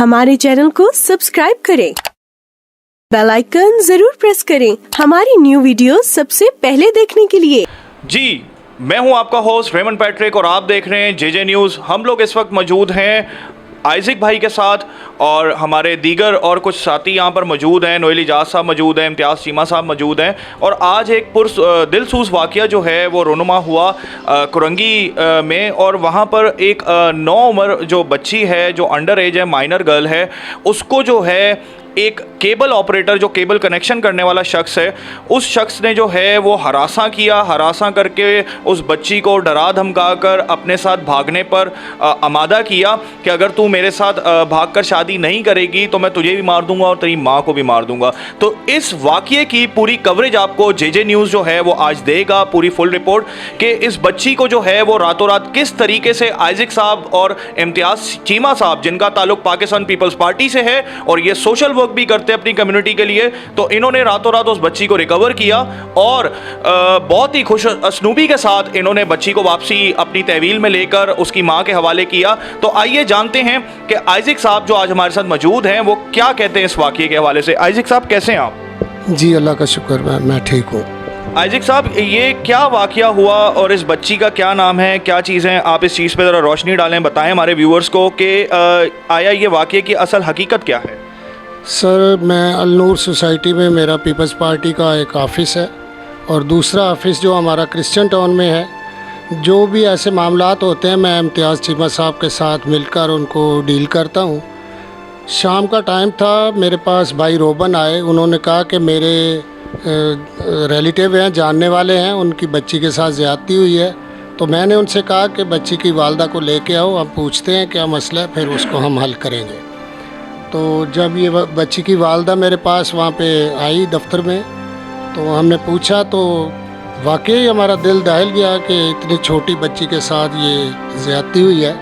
हमारे चैनल को सब्सक्राइब करें, बेल आइकन जरूर प्रेस करें हमारी न्यू वीडियो सबसे पहले देखने के लिए। जी, मैं हूं आपका होस्ट रेमन पैट्रिक और आप देख रहे हैं जेजे न्यूज़। हम लोग इस वक्त मौजूद हैं आइज़िक भाई के साथ और हमारे दीगर और कुछ साथी यहाँ पर मौजूद हैं। नोएल इजाज़ साहब मौजूद हैं, इम्तियाज़ चीमा साहब मौजूद हैं। और आज एक दिलसूज़ वाक़या जो है वो रोनुमा हुआ कुरंगी में, और वहाँ पर एक 9 उम्र जो बच्ची है, जो अंडर एज है, माइनर गर्ल है, उसको जो है एक केबल ऑपरेटर, जो केबल कनेक्शन करने वाला शख्स है, उस शख्स ने जो है वो हरासा करके उस बच्ची को डरा धमका कर अपने साथ भागने पर आमादा किया कि अगर तू मेरे साथ भागकर शादी नहीं करेगी तो मैं तुझे भी मार दूंगा और तेरी माँ को भी मार दूंगा। तो इस वाक़ये की पूरी कवरेज आपको जेजे न्यूज़ जो है वो आज देगा, पूरी फुल रिपोर्ट कि इस बच्ची को जो है वो रातों रात किस तरीके से आइज़िक साहब और इम्तियाज़ चीमा साहब, जिनका ताल्लुक पाकिस्तान पीपल्स पार्टी से है और ये सोशल वर्क भी करते हैं अपनी कम्युनिटी के लिए, तो इन्होंने रातों रात उस बच्ची को रिकवर किया और बहुत ही खुश असनूबी के साथ इन्होंने बच्ची को वापसी अपनी तहवील में लेकर उसकी मां के हवाले किया। तो आइए जानते हैं कि आइज़िक साहब जो आज हमारे साथ मौजूद हैं वो क्या कहते हैं इस वाक़ये के हवाले से। आइज़िक साहब, कैसे हैं आप? जी, अल्लाह का शुक्र, मैं ठीक हूँ। आइज़िक साहब, ये क्या वाक़या हुआ और इस बच्ची का क्या नाम है, क्या चीज़ें, आप इस चीज़ पर ज़रा रोशनी डालें, बताएं हमारे व्यूअर्स को कि आया ये वाक़ये की असल हकीकत क्या है। सर, मैं अलनूर सोसाइटी में मेरा पीपल्स पार्टी का एक ऑफ़िस है और दूसरा ऑफ़िस जो हमारा क्रिश्चियन टाउन में है। जो भी ऐसे मामलात होते हैं मैं इम्तियाज़ चीमा साहब के साथ मिलकर उनको डील करता हूँ। शाम का टाइम था, मेरे पास भाई रोबन आए। उन्होंने कहा कि मेरे रिलेटिव हैं, जानने वाले हैं, उनकी बच्ची के साथ ज़्यादती हुई है। तो मैंने उनसे कहा कि बच्ची की वालदा को लेके आओ, हम पूछते हैं क्या मसला है, फिर उसको हम हल करेंगे। तो जब ये बच्ची की वालदा मेरे पास वहाँ पे आई दफ्तर में, तो हमने पूछा तो वाकई हमारा दिल दहल गया कि इतनी छोटी बच्ची के साथ ये ज़्यादती हुई है।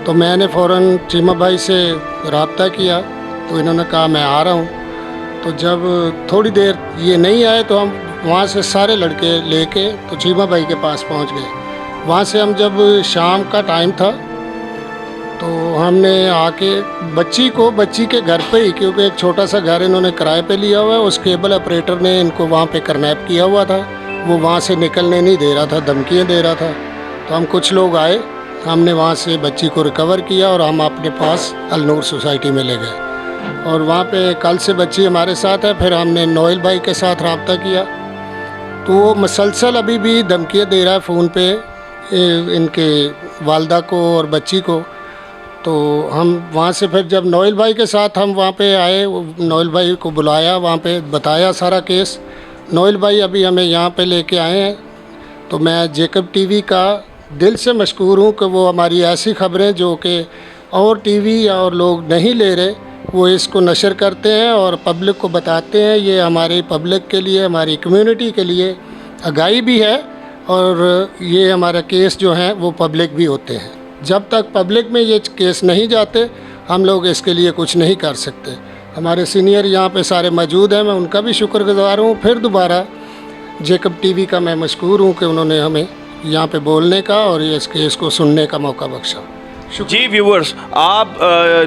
तो मैंने फ़ौरन चीमा भाई से रब्ता किया, तो इन्होंने कहा मैं आ रहा हूँ। तो जब थोड़ी देर ये नहीं आए तो हम वहाँ से सारे लड़के लेके तो चीमा भाई के पास पहुँच गए। वहाँ से हम जब शाम का टाइम था तो हमने आके बच्ची के घर पे ही, क्योंकि एक छोटा सा घर इन्होंने किराए पे लिया हुआ है, उस केबल ऑपरेटर ने इनको वहाँ पे किडनैप किया हुआ था। वो वहाँ से निकलने नहीं दे रहा था, धमकियाँ दे रहा था। तो हम कुछ लोग आए, हमने वहाँ से बच्ची को रिकवर किया और हम अपने पास अलनूर सोसाइटी में ले गए। और वहाँ पे कल से बच्ची हमारे साथ है। फिर हमने नोएल भाई के साथ रब्ता किया, तो वो मसलसल अभी भी धमकियाँ दे रहा है फ़ोन पे इनके वालदा को और बच्ची को। तो हम वहाँ से फिर जब नोएल भाई के साथ हम वहाँ पे आए, नोएल भाई को बुलाया, वहाँ पे बताया सारा केस। नोएल भाई अभी हमें यहाँ पे लेके आए हैं। तो मैं जेकब टीवी का दिल से मशकूर हूँ कि वो हमारी ऐसी खबरें जो कि और टीवी और लोग नहीं ले रहे, वो इसको नशर करते हैं और पब्लिक को बताते हैं। ये हमारी पब्लिक के लिए, हमारी कम्युनिटी के लिए आगाही भी है और ये हमारा केस जो हैं वो पब्लिक भी होते हैं। जब तक पब्लिक में ये केस नहीं जाते हम लोग इसके लिए कुछ नहीं कर सकते। हमारे सीनियर यहाँ पे सारे मौजूद हैं, मैं उनका भी शुक्रगुज़ार हूँ। फिर दोबारा जेकब टीवी का मैं मशकूर हूँ कि उन्होंने हमें यहाँ पे बोलने का और इस केस को सुनने का मौका बख्शा। जी व्यूअर्स, आप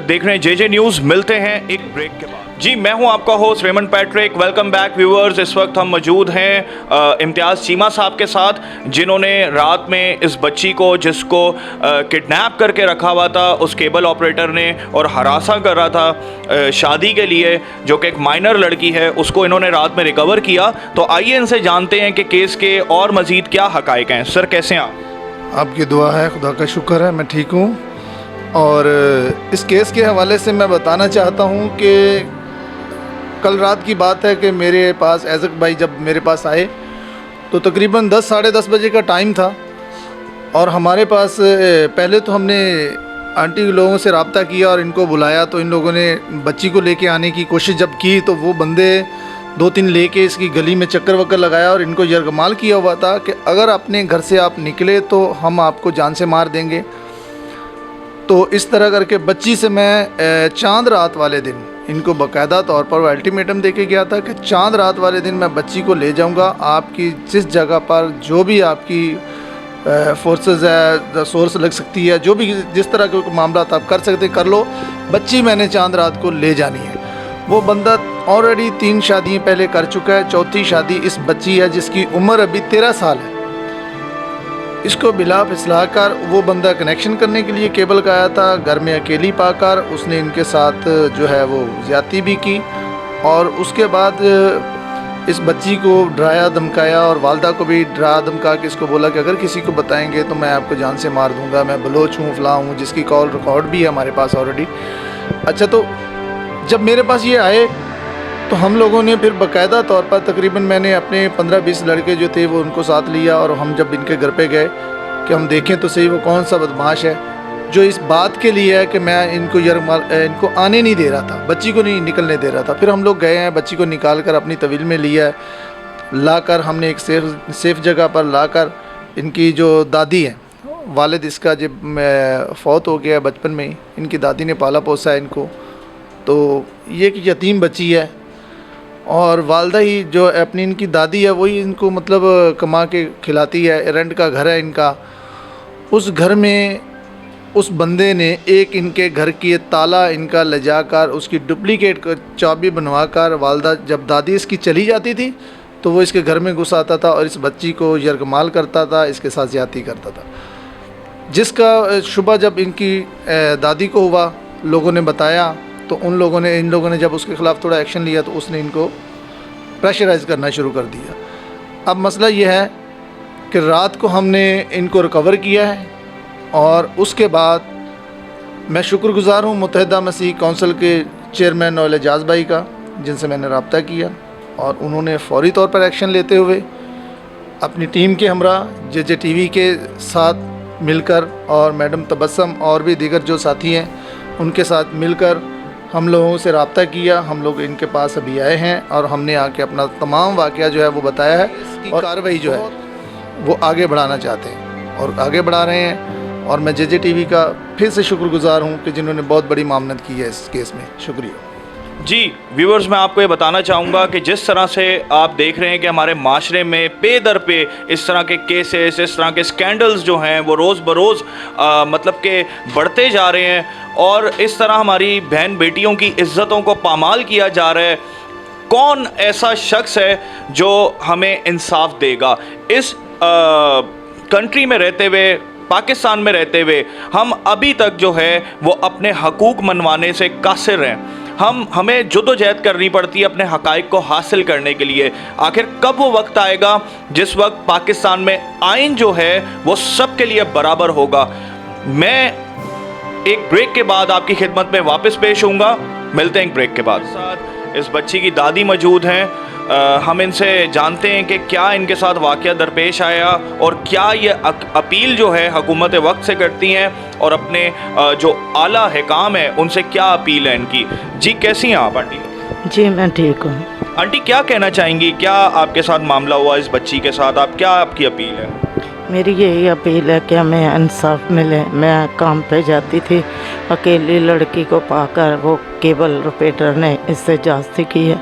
देख रहे हैं जेजे न्यूज़। मिलते हैं एक ब्रेक के बाद। जी, मैं हूं आपका host Ramon Patrick. Welcome back viewers. इस वक्त हम मौजूद हैं इम्तियाज़ चीमा साहब के साथ, जिन्होंने रात में इस बच्ची को, जिसको किडनैप करके रखा हुआ था उस केबल ऑपरेटर ने और हरासा कर रहा था शादी के लिए, जो कि एक माइनर लड़की है, उसको इन्होंने रात में रिकवर किया। तो आइए इनसे जानते हैं कि केस के और मज़ीद क्या हक़ाइक़ हैं। सर, कैसे हैं आप? आपकी दुआ है, खुदा का शुक्र है, मैं ठीक हूँ। और इस केस के हवाले से मैं बताना चाहता हूँ कि कल रात की बात है कि मेरे पास आइज़िक भाई जब मेरे पास आए तो तकरीबन 10 साढ़े 10 बजे का टाइम था। और हमारे पास पहले तो हमने आंटी के लोगों से रब्ता किया और इनको बुलाया। तो इन लोगों ने बच्ची को लेके आने की कोशिश जब की तो वो बंदे 2-3 लेके इसकी गली में चक्कर वक्कर लगाया और इनको यरगमाल किया हुआ था कि अगर अपने घर से आप निकले तो हम आपको जान से मार देंगे। तो इस तरह करके बच्ची से मैं चांद रात वाले दिन इनको बाकायदा तौर पर अल्टीमेटम दे के गया था कि चांद रात वाले दिन मैं बच्ची को ले जाऊंगा, आपकी जिस जगह पर जो भी आपकी फोर्सेस है, सोर्स लग सकती है, जो भी जिस तरह के मामला आप कर सकते कर लो। बच्ची मैंने चांद रात को ले जानी है। वो बंदा ऑलरेडी 3 शादियाँ पहले कर चुका है, चौथी शादी इस बच्ची है जिसकी उम्र अभी 13 साल है। इसको बिला फिसला कर वो बंदा कनेक्शन करने के लिए केबल का आया था, घर में अकेली पाकर उसने इनके साथ जो है वो ज़्यादती भी की और उसके बाद इस बच्ची को डराया धमकाया और वालदा को भी डरा धमका के इसको बोला कि अगर किसी को बताएंगे तो मैं आपको जान से मार दूंगा, मैं बलोच हूँ, फलां हूँ, जिसकी कॉल रिकॉर्ड भी है हमारे पास ऑलरेडी। अच्छा, तो जब मेरे पास ये आए तो हम लोगों ने फिर बाकायदा तौर पर तकरीबन मैंने अपने 15-20 लड़के जो थे वो उनको साथ लिया और हम जब इनके घर पे गए कि हम देखें तो सही वो कौन सा बदमाश है जो इस बात के लिए है कि मैं इनको आने नहीं दे रहा था, बच्ची को नहीं निकलने दे रहा था। फिर हम लोग गए हैं, बच्ची को निकाल कर अपनी तवील में लिया है, ला कर हमने एक सेफ़ जगह पर ला कर इनकी जो दादी है, वालिद इसका जब फौत हो गया बचपन में ही, इनकी दादी ने पाला पोसा है इनको। तो ये एक यतीम बच्ची है और वालदा ही जो अपनी इनकी दादी है वही इनको मतलब कमा के खिलाती है। रेंट का घर है इनका। उस घर में उस बंदे ने एक इनके घर की ताला इनका ले जाकर उसकी डुप्लीकेट चाबी बनवा कर वालदा जब दादी इसकी चली जाती थी तो वो इसके घर में घुस आता था और इस बच्ची को यरगमाल करता था, इसके साथ ज़्यादती करता था। जिसका शुबा जब इनकी दादी को हुआ, लोगों ने बताया तो इन लोगों ने जब उसके ख़िलाफ़ थोड़ा एक्शन लिया तो उसने इनको प्रेशराइज़ करना शुरू कर दिया। अब मसला ये है कि रात को हमने इनको रिकवर किया है और उसके बाद मैं शुक्रगुज़ार हूँ मुत्तहिदा मसीह काउंसिल के चेयरमैन नोएल एजाज भाई का, जिनसे मैंने रब्ता किया और उन्होंने फ़ौरी तौर पर एक्शन लेते हुए अपनी टीम के हमरा JJ TV के साथ मिलकर और मैडम तबस्सम और भी दीगर जो साथी हैं उनके साथ मिलकर हम लोगों से रब्ता किया। हम लोग इनके पास अभी आए हैं और हमने आके अपना तमाम वाक़या जो है वो बताया है और कार्रवाई जो है वो आगे बढ़ाना चाहते हैं और आगे बढ़ा रहे हैं। और मैं JJ TV का फिर से शुक्रगुज़ार हूँ कि जिन्होंने बहुत बड़ी मामनत की है इस केस में। शुक्रिया जी। व्यूवर्स, मैं आपको ये बताना चाहूँगा कि जिस तरह से आप देख रहे हैं कि हमारे माशरे में पे दर पे इस तरह के केसेस, इस तरह के स्कैंडल्स जो हैं वो रोज़ बरोज़ मतलब के बढ़ते जा रहे हैं और इस तरह हमारी बहन बेटियों की इज़्ज़तों को पामाल किया जा रहा है। कौन ऐसा शख्स है जो हमें इंसाफ देगा? इस कंट्री में रहते हुए, पाकिस्तान में रहते हुए हम अभी तक जो है वो अपने हकूक़ मनवाने से कासिर हैं। हमें जद्दोजहद करनी पड़ती है अपने हक़ाइक़ को हासिल करने के लिए। आखिर कब वो वक्त आएगा जिस वक्त पाकिस्तान में आइन जो है वो सब के लिए बराबर होगा? मैं एक ब्रेक के बाद आपकी खिदमत में वापस पेश होऊंगा। मिलते हैं एक ब्रेक के बाद। साथ इस बच्ची की दादी मौजूद हैं। हम इनसे जानते हैं कि क्या इनके साथ वाक़या दरपेश आया और क्या ये अपील जो है हुकूमत वक्त से करती हैं और अपने जो आला हिकाम है उनसे क्या अपील है इनकी। जी, कैसी हैं आप आंटी? जी मैं ठीक हूँ। आंटी, क्या कहना चाहेंगी? क्या आपके साथ मामला हुआ इस बच्ची के साथ? क्या आपकी अपील है? मेरी यही अपील है कि हमें इंसाफ मिले। मैं काम पे जाती थी, अकेली लड़की को पाकर वो केबल ऑपरेटर ने इससे ज़्यादती की है,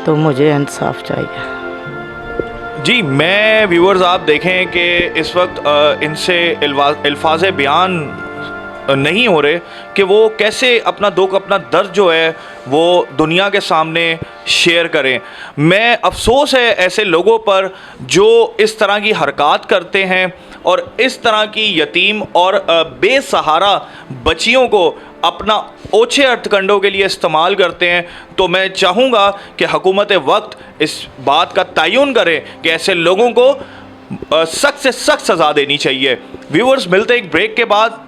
तो मुझे इंसाफ चाहिए। जी, मैं व्यूअर्स आप देखें कि इस वक्त इनसे अल्फाज बयान नहीं हो रहे कि वो कैसे अपना दुख, अपना दर्द जो है वो दुनिया के सामने शेयर करें। मैं अफसोस है ऐसे लोगों पर जो इस तरह की हरकत करते हैं और इस तरह की यतीम और बेसहारा बच्चियों को अपना ओछे अर्थकंडों के लिए इस्तेमाल करते हैं। तो मैं चाहूँगा कि हुकूमत वक्त इस बात का तयन करे कि ऐसे लोगों को सख्त से सख्त सज़ा देनी चाहिए। व्यूअर्स, मिलते हैं एक ब्रेक के बाद।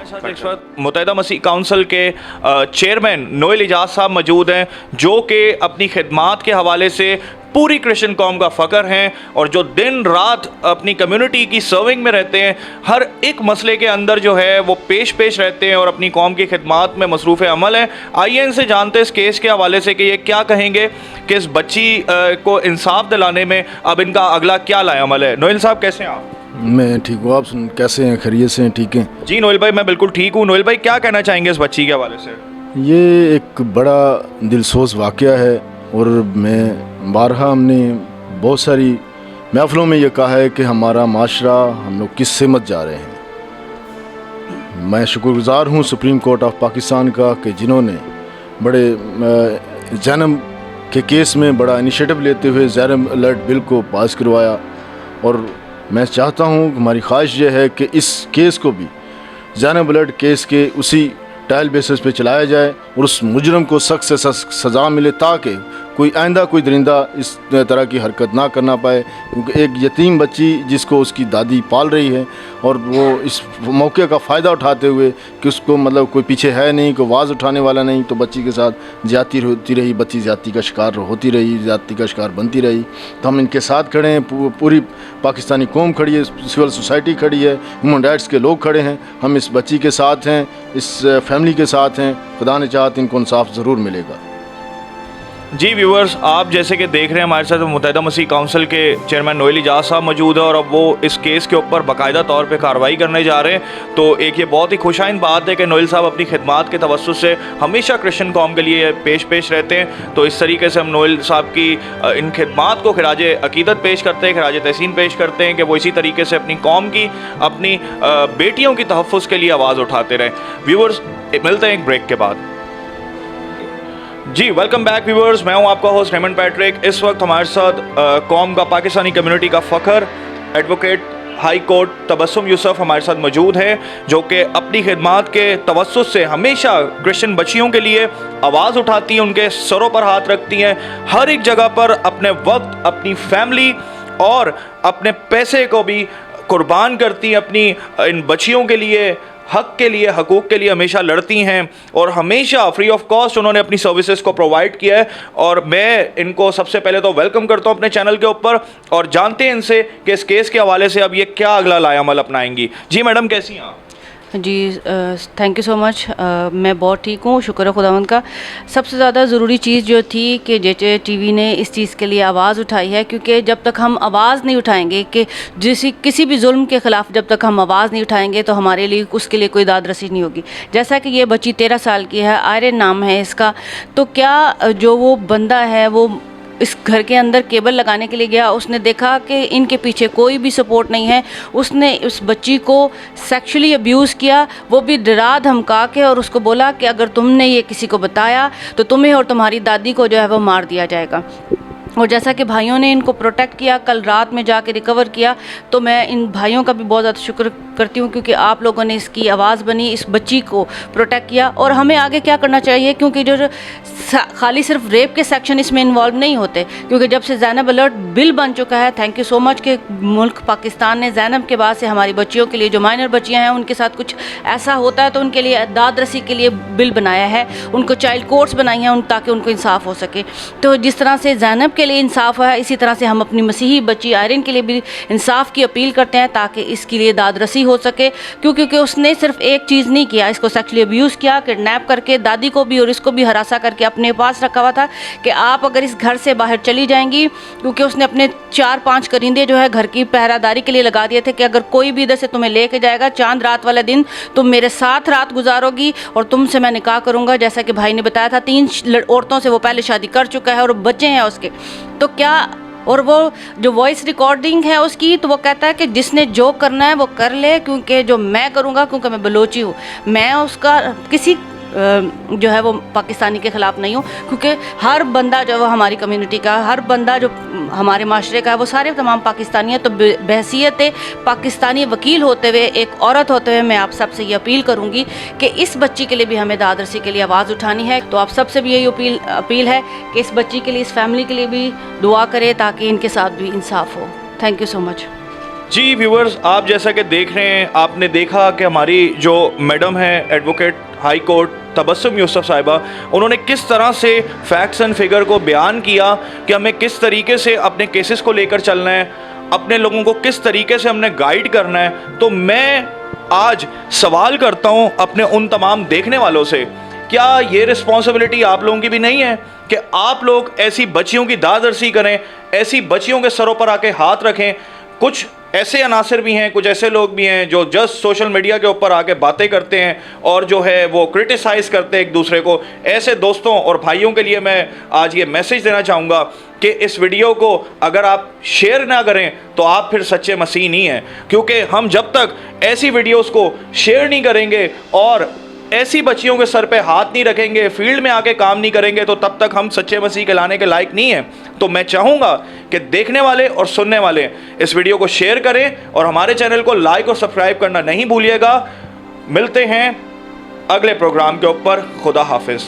इस वक्त मुत्तहिदा मसीह काउंसिल के चेयरमैन नोएल एजाज साहब मौजूद हैं, जो कि अपनी खिदमात के हवाले से पूरी क्रिश्चियन कौम का फ़ख्र हैं और जो दिन रात अपनी कम्युनिटी की सर्विंग में रहते हैं। हर एक मसले के अंदर जो है वो पेश रहते हैं और अपनी कौम की खिदमात में मसरूफ़ अमल हैं। आइए इनसे जानते हैं इस केस के हवाले से कि ये क्या कहेंगे कि इस बच्ची को इंसाफ दिलाने में अब इनका अगला क्या लाएअमल है। नोएल साहब, कैसे हैं आप? मैं ठीक हूँ, आप कैसे हैं? खैरियत से हैं? ठीक हैं जी नोएल भाई, मैं बिल्कुल ठीक हूँ। नोएल भाई, क्या कहना चाहेंगे इस बच्ची के हवाले से? ये एक बड़ा दिलसोज वाक़या है और मैं बारहा हमने बहुत सारी महफिलों में ये कहा है कि हमारा माशरा हम लोग किस से मत जा रहे हैं। मैं शुक्रगुज़ार हूँ सुप्रीम कोर्ट ऑफ पाकिस्तान का कि जिन्होंने बड़े जन्म के केस में बड़ा इनिशिएटिव लेते हुए ज़ैनब अलर्ट बिल को पास करवाया। और मैं चाहता हूँ, हमारी ख्वाहिश ये है कि इस केस को भी ज़ैनब अलर्ट केस के उसी ट्रायल बेसिस पे चलाया जाए और उस मुजरम को सख्त से सख्त सज़ा मिले, ताकि कोई आइंदा कोई दरिंदा इस तरह की हरकत ना करना पाए। क्योंकि एक यतीम बच्ची जिसको उसकी दादी पाल रही है और वो इस मौके का फ़ायदा उठाते हुए कि उसको मतलब कोई पीछे है नहीं, कोई आवाज़ उठाने वाला नहीं, तो बच्ची के साथ ज़्यादती होती रही, बच्ची ज़्यादती का शिकार होती रही, ज़्यादती का शिकार बनती रही। तो हम इनके साथ खड़े हैं, पूरी पाकिस्तानी कौम खड़ी है, सिविल सोसाइटी खड़ी है, ह्यूमन राइट्स के लोग खड़े हैं। हम इस बच्ची के साथ हैं, इस फैमिली के साथ हैं। खुदा ने चाहत इनको इंसाफ ज़रूर मिलेगा। जी व्यूअर्स, आप जैसे कि देख रहे हैं हमारे साथ मुत्तहिदा मसीह काउंसिल के चेयरमैन नोएल इजाज़ साहब मौजूद है और अब वो इस केस के ऊपर बाकायदा तौर पे कार्रवाई करने जा रहे हैं। तो एक ये बहुत ही खुशाइन बात है कि नोएल साहब अपनी खिदमात के तवस्सुस से हमेशा क्रिश्चियन कौम के लिए पेश रहते हैं। तो इस तरीके से हम नोएल साहब की इन खिदमात को खिराज अकीदत पेश करते हैं, खिराज तहसीन पेश करते हैं कि वो इसी तरीके से अपनी कौम की, अपनी बेटियों की तहफ़्फ़ुज़ के लिए आवाज़ उठाते रहें। व्यूअर्स, मिलते हैं एक ब्रेक के बाद। जी वेलकम बैक व्यूअर्स, मैं हूं आपका होस्ट रेमंड पैट्रिक। इस वक्त हमारे साथ कौम का, पाकिस्तानी कम्युनिटी का फ़ख्र, advocate high court Tabassum Yusuf हमारे साथ मौजूद है, जो कि अपनी खिदमात के तवस्सुस से हमेशा क्रिश्चियन बच्चियों के लिए आवाज़ उठाती हैं, उनके सरों पर हाथ रखती हैं, हर एक जगह पर अपने वक्त, अपनी फैमिली और अपने पैसे को भी कुर्बान करती हैं, अपनी इन बच्चियों के लिए, हक के लिए, हकूक़ के लिए हमेशा लड़ती हैं और हमेशा फ्री ऑफ कॉस्ट उन्होंने अपनी सर्विसेज को प्रोवाइड किया है। और मैं इनको सबसे पहले तो वेलकम करता हूं अपने चैनल के ऊपर और जानते हैं इनसे कि इस केस के हवाले से अब ये क्या अगला लायामल अपनाएंगी। जी मैडम, कैसी हैं आप? जी थैंक यू सो मच। मैं बहुत ठीक हूँ, शुक्र है खुदावंद का। सबसे ज़्यादा ज़रूरी चीज़ जो थी कि जेजे टीवी ने इस चीज़ के लिए आवाज़ उठाई है, क्योंकि जब तक हम आवाज़ नहीं उठाएंगे कि किसी भी जुल्म के ख़िलाफ़ जब तक हम आवाज़ नहीं उठाएंगे तो हमारे लिए उसके लिए कोई दाद रसी नहीं होगी। जैसा कि ये बच्ची 13 साल की है, आयरन नाम है इसका, तो क्या जो वो बंदा है वो इस घर के अंदर केबल लगाने के लिए गया, उसने देखा कि इनके पीछे कोई भी सपोर्ट नहीं है, उसने उस बच्ची को सेक्सुअली अब्यूज़ किया, वो भी डरा धमका के, और उसको बोला कि अगर तुमने ये किसी को बताया तो तुम्हें और तुम्हारी दादी को जो है वो मार दिया जाएगा। और जैसा कि भाइयों ने इनको प्रोटेक्ट किया, कल रात में जाके रिकवर किया, तो मैं इन भाइयों का भी बहुत ज़्यादा शुक्र करती हूँ, क्योंकि आप लोगों ने इसकी आवाज़ बनी, इस बच्ची को प्रोटेक्ट किया। और हमें आगे क्या करना चाहिए, क्योंकि जो खाली सिर्फ रेप के सेक्शन इसमें इन्वॉल्व नहीं होते, क्योंकि जब से ज़ैनब अलर्ट बिल बन चुका है, थैंक यू सो मच कि मुल्क पाकिस्तान ने ज़ैनब के बाद से हमारी बच्चियों के लिए, जो माइनर बच्चियाँ हैं उनके साथ कुछ ऐसा होता है तो उनके लिए दाद रसी के लिए बिल बनाया है, उनको चाइल्ड कोर्ट्स बनाई हैं ताकि उनको इंसाफ हो सके। तो जिस तरह से ज़ैनब के लिए इंसाफ है, इसी तरह से हम अपनी मसीही बच्ची आयरन के लिए भी इंसाफ की अपील करते हैं, ताकि इसके लिए दाद रसी हो सके। क्योंकि उसने सिर्फ एक चीज़ नहीं किया, इसको सेक्सुअली अब्यूज़ किया, किडनैप करके दादी को भी और इसको भी हरासा करके अपने पास रखा हुआ था कि आप अगर इस घर से बाहर चली जाएंगी, क्योंकि उसने अपने 4-5 करिंदे जो है घर की पहरादारी के लिए लगा दिए थे कि अगर कोई भी इधर से तुम्हें लेके जाएगा, चांद रात वाले दिन तुम मेरे साथ रात गुजारोगी और तुमसे मैं निकाह करूँगा। जैसा कि भाई ने बताया था, 3 औरतों से वो पहले शादी कर चुका है और बच्चे हैं उसके। तो क्या, और वो जो वॉइस रिकॉर्डिंग है उसकी, तो वो कहता है कि जिसने जो करना है वो कर ले, क्योंकि जो मैं करूँगा, क्योंकि मैं बलोची हूँ, मैं उसका किसी जो है वो पाकिस्तानी के ख़िलाफ़ नहीं हूँ, क्योंकि हर बंदा जो वो हमारी कम्युनिटी का, हर बंदा जो हमारे माशरे का है, वो सारे तमाम पाकिस्तानी हैं। तो बहसीत पाकिस्तानी वकील होते हुए, एक औरत होते हुए, मैं आप सबसे ये अपील करूँगी कि इस बच्ची के लिए भी हमें दाद रसी के लिए आवाज़ उठानी है। तो आप सबसे भी यही अपील है कि इस बच्ची के लिए, इस फैमिली के लिए भी दुआ करें, ताकि इनके साथ भी इंसाफ हो। Thank you so much. जी व्यूअर्स, आप जैसा कि देख रहे हैं, आपने देखा कि हमारी जो मैडम है advocate high court Tabassum Yusuf साहिबा, उन्होंने किस तरह से फैक्ट्स एंड फिगर को बयान किया कि हमें किस तरीके से अपने केसेस को लेकर चलना है, अपने लोगों को किस तरीके से हमने गाइड करना है। तो मैं आज सवाल करता हूं अपने उन तमाम देखने वालों से, क्या ये रिस्पॉन्सिबिलिटी आप लोगों की भी नहीं है कि आप लोग ऐसी बच्चियों की दाद रसी करें, ऐसी बच्चियों के सरों पर आके हाथ रखें? कुछ ऐसे अनासर भी हैं, कुछ ऐसे लोग भी हैं जो जस्ट सोशल मीडिया के ऊपर आके बातें करते हैं और जो है वो क्रिटिसाइज़ करते हैं एक दूसरे को। ऐसे दोस्तों और भाइयों के लिए मैं आज ये मैसेज देना चाहूँगा कि इस वीडियो को अगर आप शेयर ना करें तो आप फिर सच्चे मसीह नहीं हैं, क्योंकि हम जब तक ऐसी वीडियोस को शेयर नहीं करेंगे और ऐसी बच्चियों के सर पे हाथ नहीं रखेंगे, फील्ड में आके काम नहीं करेंगे, तो तब तक हम सच्चे मसीह कहलाने के लायक नहीं हैं। तो मैं चाहूँगा कि देखने वाले और सुनने वाले इस वीडियो को शेयर करें और हमारे चैनल को लाइक और सब्सक्राइब करना नहीं भूलिएगा। मिलते हैं अगले प्रोग्राम के ऊपर। खुदा हाफिज़।